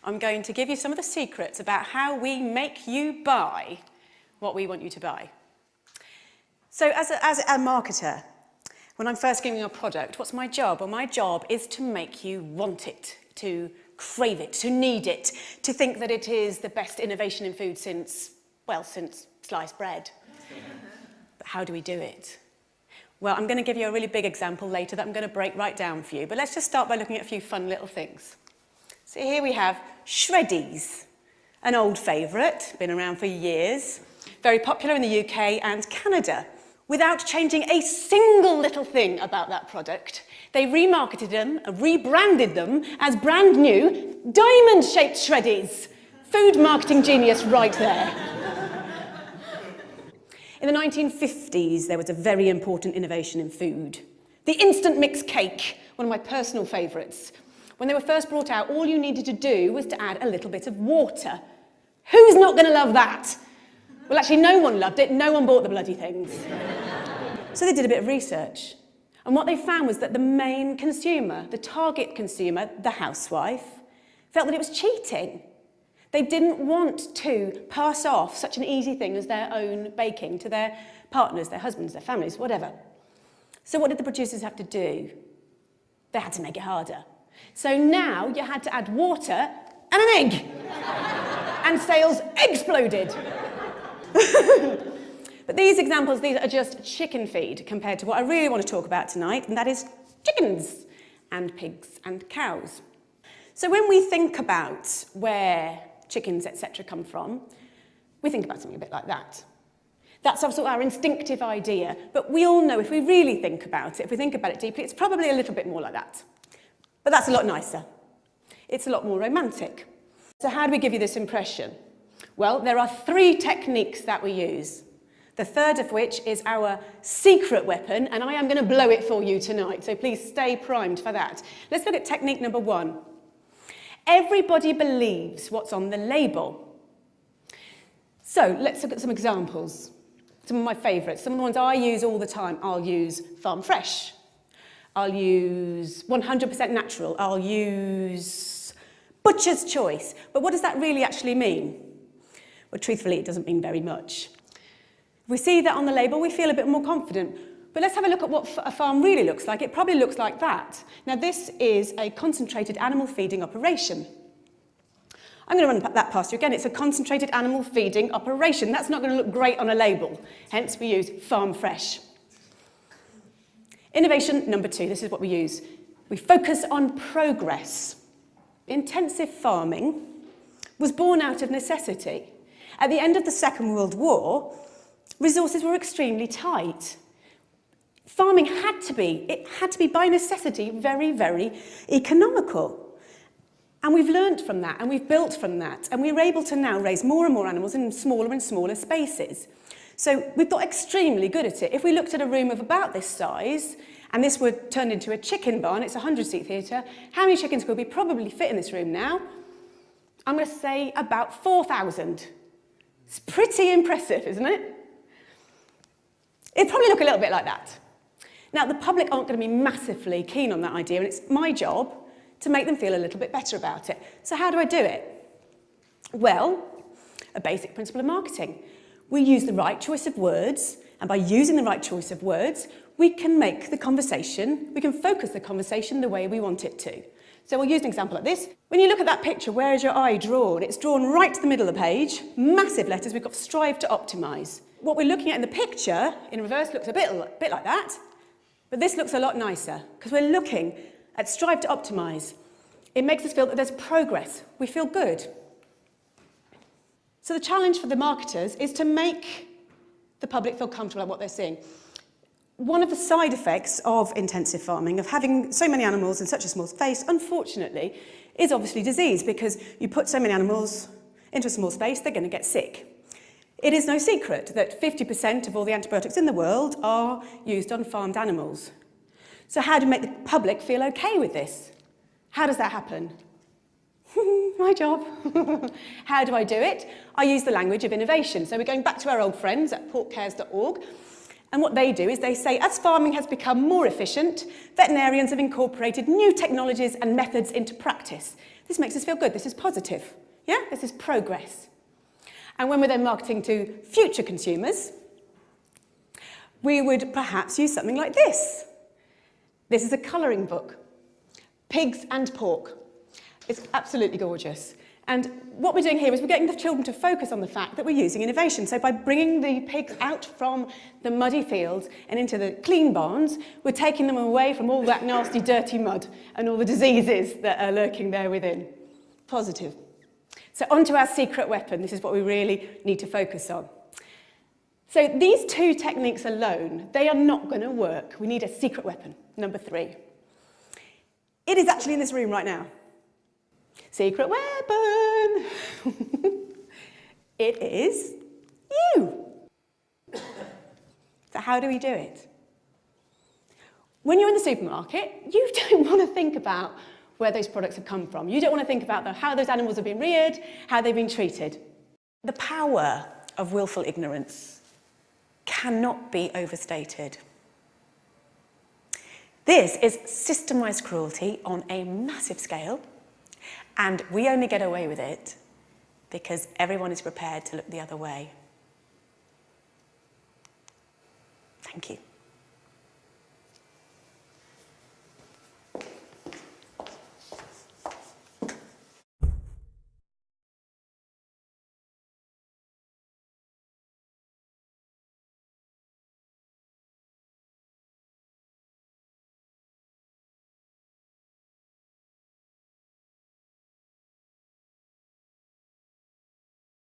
I'm going to give you some of the secrets about how we make you buy what we want you to buy. So as a marketer, when I'm first giving you a product, what's my job? Well, my job is to make you want it, to crave it, to need it, to think that it is the best innovation in food since sliced bread. But how do we do it? Well, I'm going to give you a really big example later that I'm going to break right down for you. But let's just start by looking at a few fun little things. So here we have Shreddies, an old favourite, been around for years, very popular in the UK and Canada. Without changing a single little thing about that product, they remarketed them, rebranded them as brand new diamond-shaped Shreddies. Food marketing genius right there. In the 1950s, there was a very important innovation in food. The instant mix cake, one of my personal favourites. When they were first brought out, all you needed to do was to add a little bit of water. Who's not going to love that? Well, actually, no one loved it. No one bought the bloody things. So they did a bit of research. And what they found was that the main consumer, the target consumer, the housewife, felt that it was cheating. They didn't want to pass off such an easy thing as their own baking to their partners, their husbands, their families, whatever. So what did the producers have to do? They had to make it harder. So now you had to add water and an egg. And sales exploded. But these examples, these are just chicken feed compared to what I really want to talk about tonight, and that is chickens and pigs and cows. So when we think about where chickens, etc. come from, we think about something a bit like that. That's also our instinctive idea, but we all know if we really think about it, if we think about it deeply, it's probably a little bit more like that. But that's a lot nicer. It's a lot more romantic. So how do we give you this impression? Well, there are 3 techniques that we use. The third of which is our secret weapon, and I am going to blow it for you tonight, so please stay primed for that. Let's look at technique number 1. Everybody believes what's on the label. So let's look at some examples. Some of my favourites, some of the ones I use all the time. I'll use farm fresh. I'll use 100% natural. I'll use butcher's choice. But what does that really actually mean? Well, truthfully, it doesn't mean very much. If we see that on the label, we feel a bit more confident. But let's have a look at what a farm really looks like. It probably looks like that. Now, this is a concentrated animal feeding operation. I'm going to run that past you again. It's a concentrated animal feeding operation. That's not going to look great on a label. Hence, we use farm fresh. Innovation number 2. This is what we use. We focus on progress. Intensive farming was born out of necessity. At the end of the Second World War, resources were extremely tight. Farming had to be by necessity very, very economical. And we've learnt from that, and we've built from that, and we're able to now raise more and more animals in smaller and smaller spaces. So we've got extremely good at it. If we looked at a room of about this size, and this were turned into a chicken barn, it's a 100-seat theatre, how many chickens could we probably fit in this room now? I'm going to say about 4,000. It's pretty impressive, isn't it? It'd probably look a little bit like that. Now, the public aren't going to be massively keen on that idea, and it's my job to make them feel a little bit better about it. So how do I do it? Well, a basic principle of marketing. We use the right choice of words, and by using the right choice of words, we can make the conversation, we can focus the conversation the way we want it to. So we'll use an example like this. When you look at that picture, where is your eye drawn? It's drawn right to the middle of the page, massive letters, we've got strive to optimise. What we're looking at in the picture, in reverse, looks a bit like that, but this looks a lot nicer, because we're looking at strive to optimise. It makes us feel that there's progress. We feel good. So the challenge for the marketers is to make the public feel comfortable about what they're seeing. One of the side effects of intensive farming, of having so many animals in such a small space, unfortunately, is obviously disease, because you put so many animals into a small space, they're going to get sick. It is no secret that 50% of all the antibiotics in the world are used on farmed animals. So how do we make the public feel okay with this? How does that happen? My job. How do I do it? I use the language of innovation. So we're going back to our old friends at porkcares.org, And what they do is they say, as farming has become more efficient, veterinarians have incorporated new technologies and methods into practice. This makes us feel good. This is positive. Yeah? This is progress. And when we're then marketing to future consumers, we would perhaps use something like this. This is a colouring book. Pigs and pork. It's absolutely gorgeous. And what we're doing here is we're getting the children to focus on the fact that we're using innovation. So by bringing the pigs out from the muddy fields and into the clean barns, we're taking them away from all that nasty, dirty mud and all the diseases that are lurking there within. Positive. So onto our secret weapon. This is what we really need to focus on. So these two techniques alone, they are not going to work. We need a secret weapon, number 3. It is actually in this room right now. Secret weapon! It is you. So how do we do it? When you're in the supermarket, you don't want to think about where those products have come from. You don't want to think about how those animals have been reared, how they've been treated. The power of willful ignorance cannot be overstated. This is systemised cruelty on a massive scale, and we only get away with it because everyone is prepared to look the other way. Thank you.